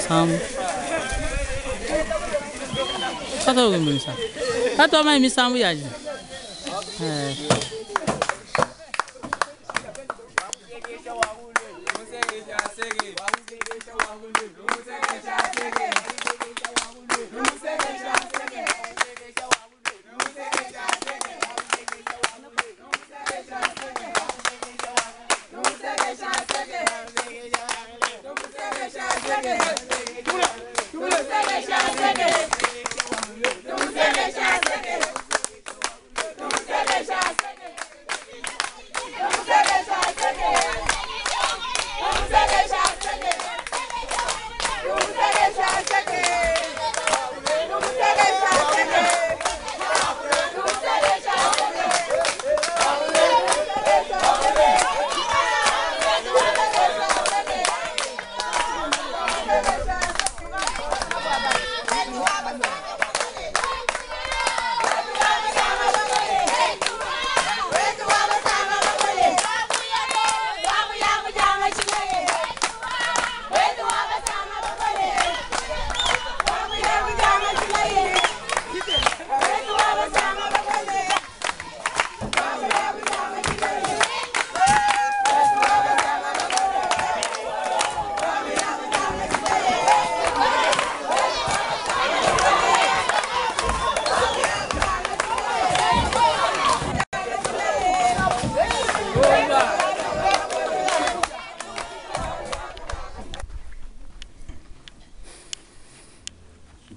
Sambu. Kata ugi misa. Kata mai mi Sambu yaji.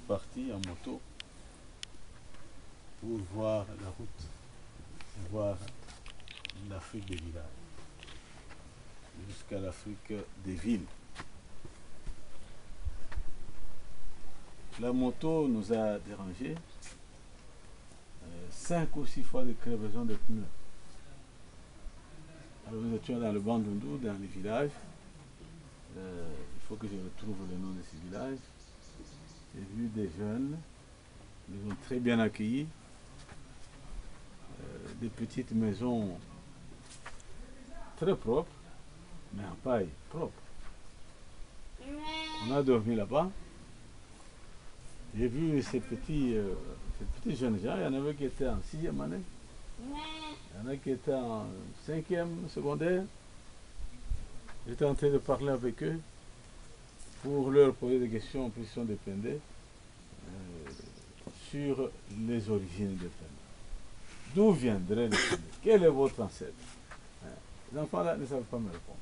Parti en moto pour voir la route, voir l'Afrique des villages, jusqu'à l'Afrique des villes. La moto nous a dérangé 5 ou 6 fois de crevaison de pneus. Alors nous étions dans le Bandundu, dans les villages. Il faut que je retrouve le nom de ces villages. J'ai vu des jeunes, ils nous ont très bien accueillis, des petites maisons très propres, mais en paille propre. On a dormi là-bas. J'ai vu ces petits jeunes gens, il y en avait qui étaient en 6e année, il y en a qui étaient en 5e secondaire. J'étais en train de parler avec eux pour leur poser des questions en position de Pende sur les origines de Pende. D'où viendrait le Pende? Quel est votre ancêtre? Les enfants là ne savent pas me répondre.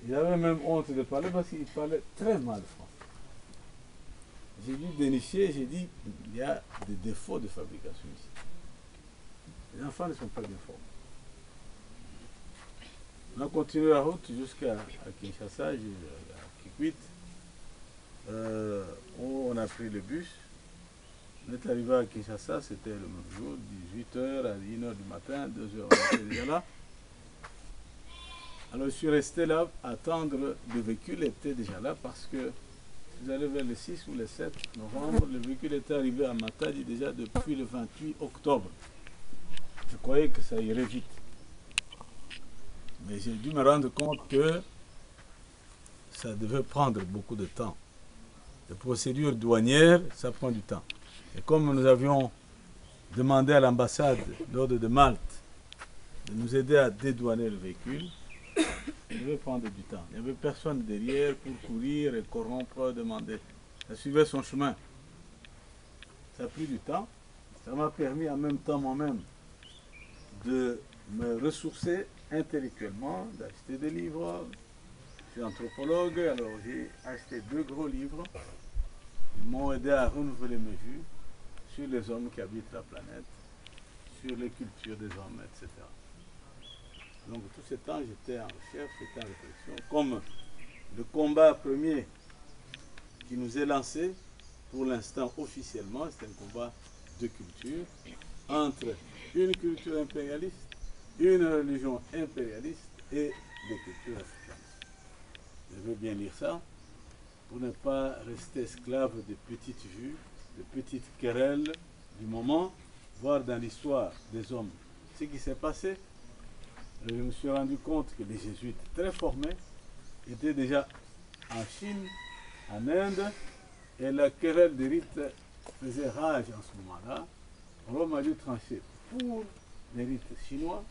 Ils avaient même honte de parler parce qu'ils parlaient très mal français. J'ai dû dénicher, j'ai dit il y a des défauts de fabrication ici. Les enfants ne sont pas bien formés. On a continué la route jusqu'à Kinshasa, à Kikwit. On a pris le bus. On est arrivé à Kinshasa, c'était le même jour, 18h à 1h du matin, 2h, on était déjà là. Alors je suis resté là, à attendre, le véhicule était déjà là parce que vous allez vers le 6 ou le 7 novembre, le véhicule était arrivé à Matadi déjà depuis le 28 octobre. Je croyais que ça irait vite. Mais j'ai dû me rendre compte que ça devait prendre beaucoup de temps. Les procédures douanières, ça prend du temps. Et comme nous avions demandé à l'ambassade, l'ordre de Malte, de nous aider à dédouaner le véhicule, ça devait prendre du temps. Il n'y avait personne derrière pour courir et corrompre, demander. Ça suivait son chemin. Ça a pris du temps. Ça m'a permis en même temps moi-même de me ressourcer intellectuellement, d'acheter des livres. Je suis anthropologue, alors j'ai acheté 2 gros livres. Ils m'ont aidé à renouveler mes vues sur les hommes qui habitent la planète, sur les cultures des hommes, etc. Donc tout ce temps, j'étais en recherche, j'étais en réflexion. Comme le combat premier qui nous est lancé, pour l'instant officiellement, c'est un combat de culture entre une culture impérialiste, une religion impérialiste et des cultures africaines. Je veux bien lire ça pour ne pas rester esclave de petites vues, de petites querelles du moment, voir dans l'histoire des hommes ce qui s'est passé. Je me suis rendu compte que les jésuites très formés étaient déjà en Chine, en Inde, et la querelle des rites faisait rage en ce moment-là. Rome a dû trancher pour les rites chinois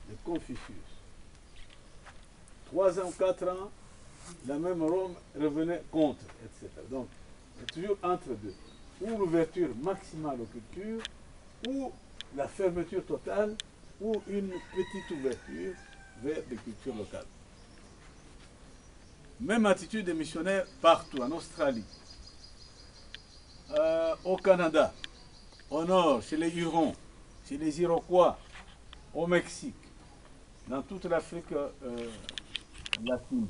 de Confucius. 3 ans, 4 ans, la même Rome revenait contre, etc. Donc, c'est toujours entre deux. Ou l'ouverture maximale aux cultures, ou la fermeture totale, ou une petite ouverture vers des cultures locales. Même attitude des missionnaires partout, en Australie, au Canada, au nord, chez les Hurons, chez les Iroquois, au Mexique, dans toute l'Afrique latine,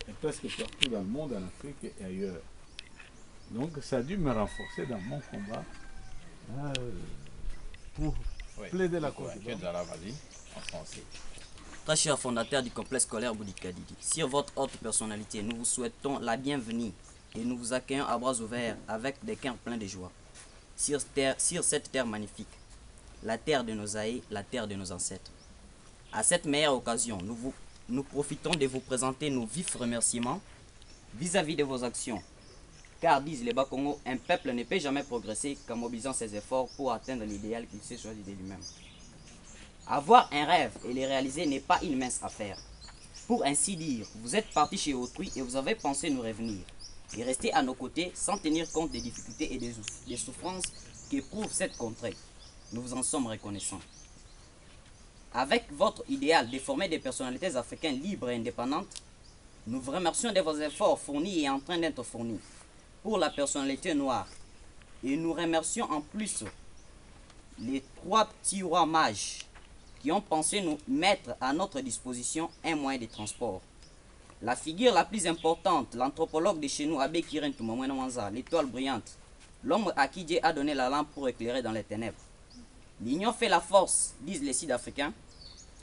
et presque partout dans le monde, en Afrique et ailleurs. Donc ça a dû me renforcer dans mon combat pour plaider la cause. En français. Très cher fondateur du complexe scolaire Boudikadidi, sur votre haute personnalité, nous vous souhaitons la bienvenue et nous vous accueillons à bras ouverts avec des cœurs pleins de joie. Sur cette terre magnifique, la terre de nos aïeux, la terre de nos ancêtres. À cette meilleure occasion, nous profitons de vous présenter nos vifs remerciements vis-à-vis de vos actions. Car, disent les Bas-Congo, un peuple ne peut jamais progresser qu'en mobilisant ses efforts pour atteindre l'idéal qu'il s'est choisi de lui-même. Avoir un rêve et le réaliser n'est pas une mince affaire. Pour ainsi dire, vous êtes parti chez autrui et vous avez pensé nous revenir et rester à nos côtés sans tenir compte des difficultés et des souffrances qu'éprouve cette contrée. Nous vous en sommes reconnaissants. Avec votre idéal de former des personnalités africaines libres et indépendantes, nous vous remercions de vos efforts fournis et en train d'être fournis pour la personnalité noire. Et nous remercions en plus les 3 petits rois mages qui ont pensé nous mettre à notre disposition un moyen de transport. La figure la plus importante, l'anthropologue de chez nous, Abbé Kiren Toumamouenouanza, l'étoile brillante, l'homme à qui Dieu a donné la lampe pour éclairer dans les ténèbres. L'union fait la force, disent les Sud-Africains.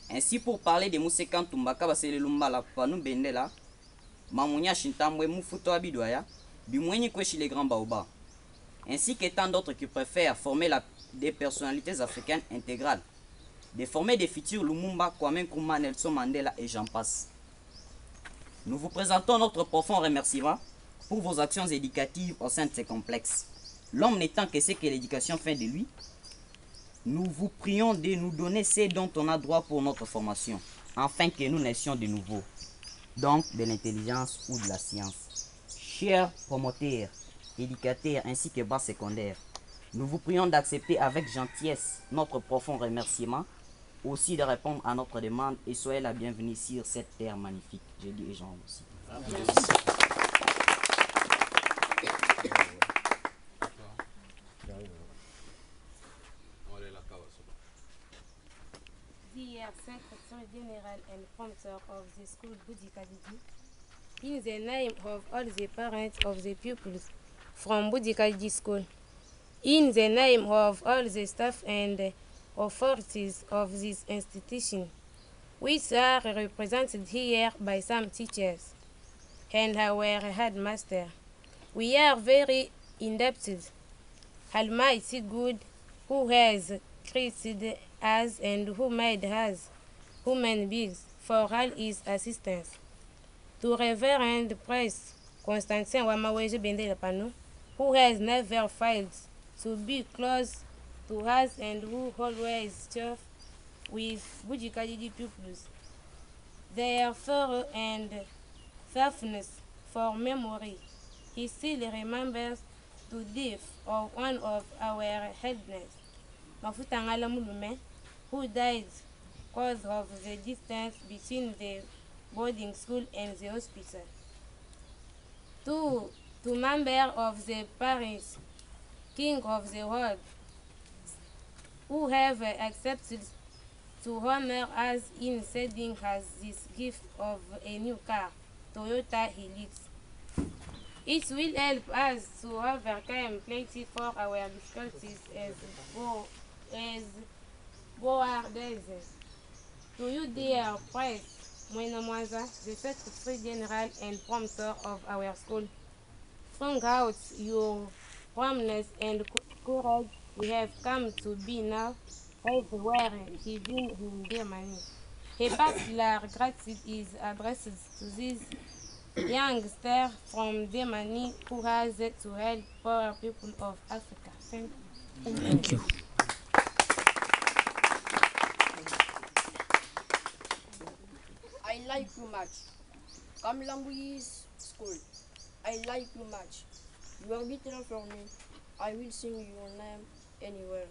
Ainsi, pour parler de Moussekan Tumbaka Basele Lumbala Panou Bendela, Mamounia Shintamwe Moufuto Abidoya, Bimoueni Kweshi les grands baobas, ainsi que tant d'autres qui préfèrent former des personnalités africaines intégrales, de former des futurs Lumumba, Kwame Nkrumah, Nelson Mandela et j'en passe. Nous vous présentons notre profond remerciement pour vos actions éducatives au sein de ces complexes. L'homme n'étant que ce que l'éducation fait de lui, nous vous prions de nous donner ce dont on a droit pour notre formation, afin que nous naissions de nouveau, donc de l'intelligence ou de la science. Chers promoteurs, éducateurs ainsi que bas secondaires, nous vous prions d'accepter avec gentillesse notre profond remerciement, aussi de répondre à notre demande et soyez la bienvenue sur cette terre magnifique. J'ai dit et j'en aussi. Dear Secretary General and Prompter of the school Boudikadidi, in the name of all the parents of the pupils from Boudikadidi School, in the name of all the staff and authorities of this institution, which are represented here by some teachers and our headmaster, we are very indebted, Almighty God, who has created us and who made us human beings, for all his assistance. To Reverend Priest Constantin Wamaweje Bendele Pano, who has never failed to be close to us and who always strives with Boudikadidi pupils. Their thorough and faithfulness for memory. He still remembers the death of one of our headness, Mafutangala Mulume, who died because of the distance between the boarding school and the hospital. To member of the Paris, King of the world, who have accepted to honor us in sending us this gift of a new car, Toyota Hilux. It will help us to overcome plenty for our difficulties as boarders. To you, dear Priest Mwenomwaza, the Secretary General and Prompter of our school, strong out your firmness and courage, we have come to be now everywhere, even in Germany. A particular gratitude is addressed to these youngster from Demani who has it to help poor people of Africa. Thank you. Thank you. I like you much. Kamilambu's school. I like you much. You are little for me. I will sing your name anywhere.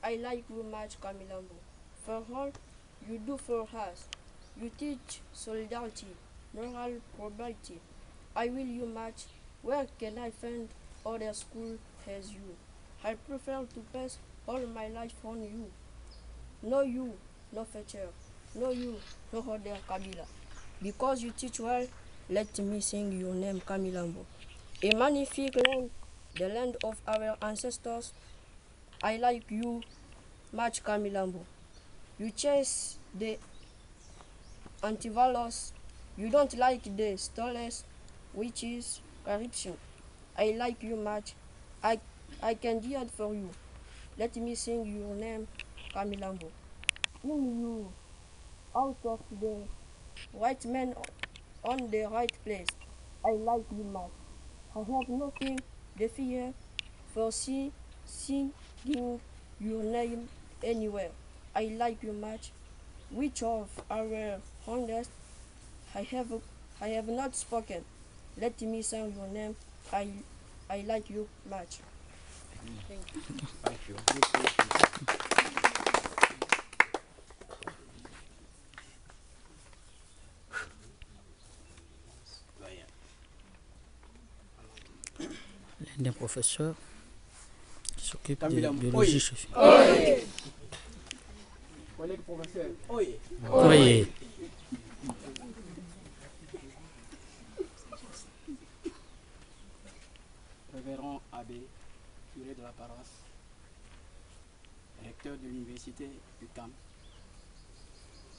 I like you much, Kamilambu. For all you do for us. You teach solidarity, moral probability. I will you much. Where can I find other school as you? I prefer to pass all my life on you. No you, no future. No you, no other Kabila. Because you teach well, let me sing your name, Kamilambo. A magnificent land, the land of our ancestors. I like you much, Kamilambo. You chase the antivirus. You don't like the stories, which is corruption. I like you much. I can do it for you. Let me sing your name, Kamilambo. In you, out of the right man on the right place. I like you much. I have nothing to fear for singing your name anywhere. I like you much. Which of our hundreds I have not spoken. Let me sing your name. I like you much. Thank you. Thank you. L'un des professeurs qui s'occupe de Kamilambo. biologie chef. Collègue professeur. Oui. Oui. Révérend Abbé, curé de la paroisse, recteur de l'université UQAM,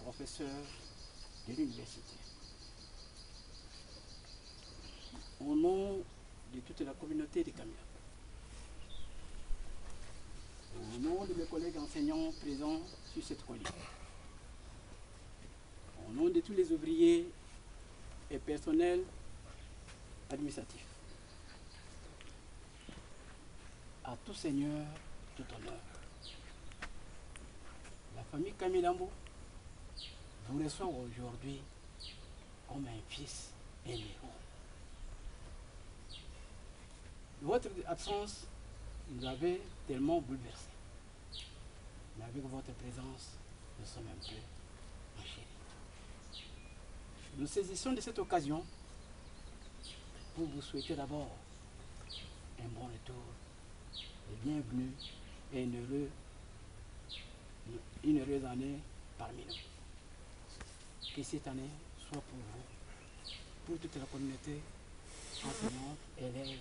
professeur de l'université. Au nom de toute la communauté de Kamilambo, au nom de mes collègues enseignants présents sur cette colline, au nom de tous les ouvriers et personnels administratifs, à tout seigneur, tout honneur. La famille Kamilambo vous reçoit aujourd'hui comme un fils et un héros. Votre absence nous avait tellement bouleversés. Mais avec votre présence, nous sommes un peu enchéris. Nous saisissons de cette occasion pour vous souhaiter d'abord un bon retour et bienvenue et une heureuse année parmi nous. Que cette année soit pour vous, pour toute la communauté enseignante, élèves,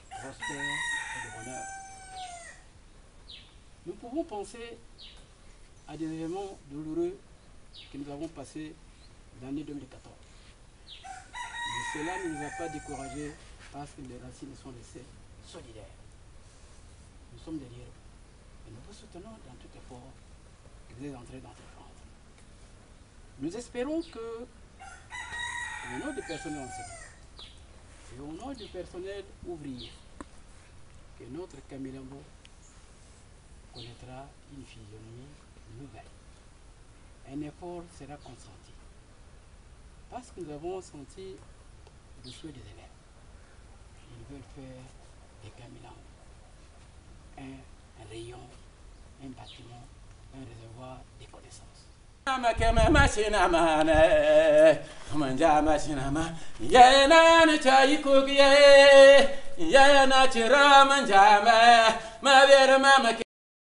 prospère et de bonheur. Nous pouvons penser à des événements douloureux que nous avons passés l'année 2014. Mais cela ne nous a pas découragés parce que les racines sont restées solidaires. Nous sommes derrière vous et nous vous soutenons dans tout effort que vous êtes en train d'entreprendre. Nous espérons que, au nom du personnel enseignant et au nom du personnel ouvrier, que notre Kamilambo connaîtra une physionomie nouvelle. Un effort sera consenti. Parce que nous avons senti le souhait des élèves. Ils veulent faire des Kamilambo un rayon, un bâtiment, un réservoir des connaissances.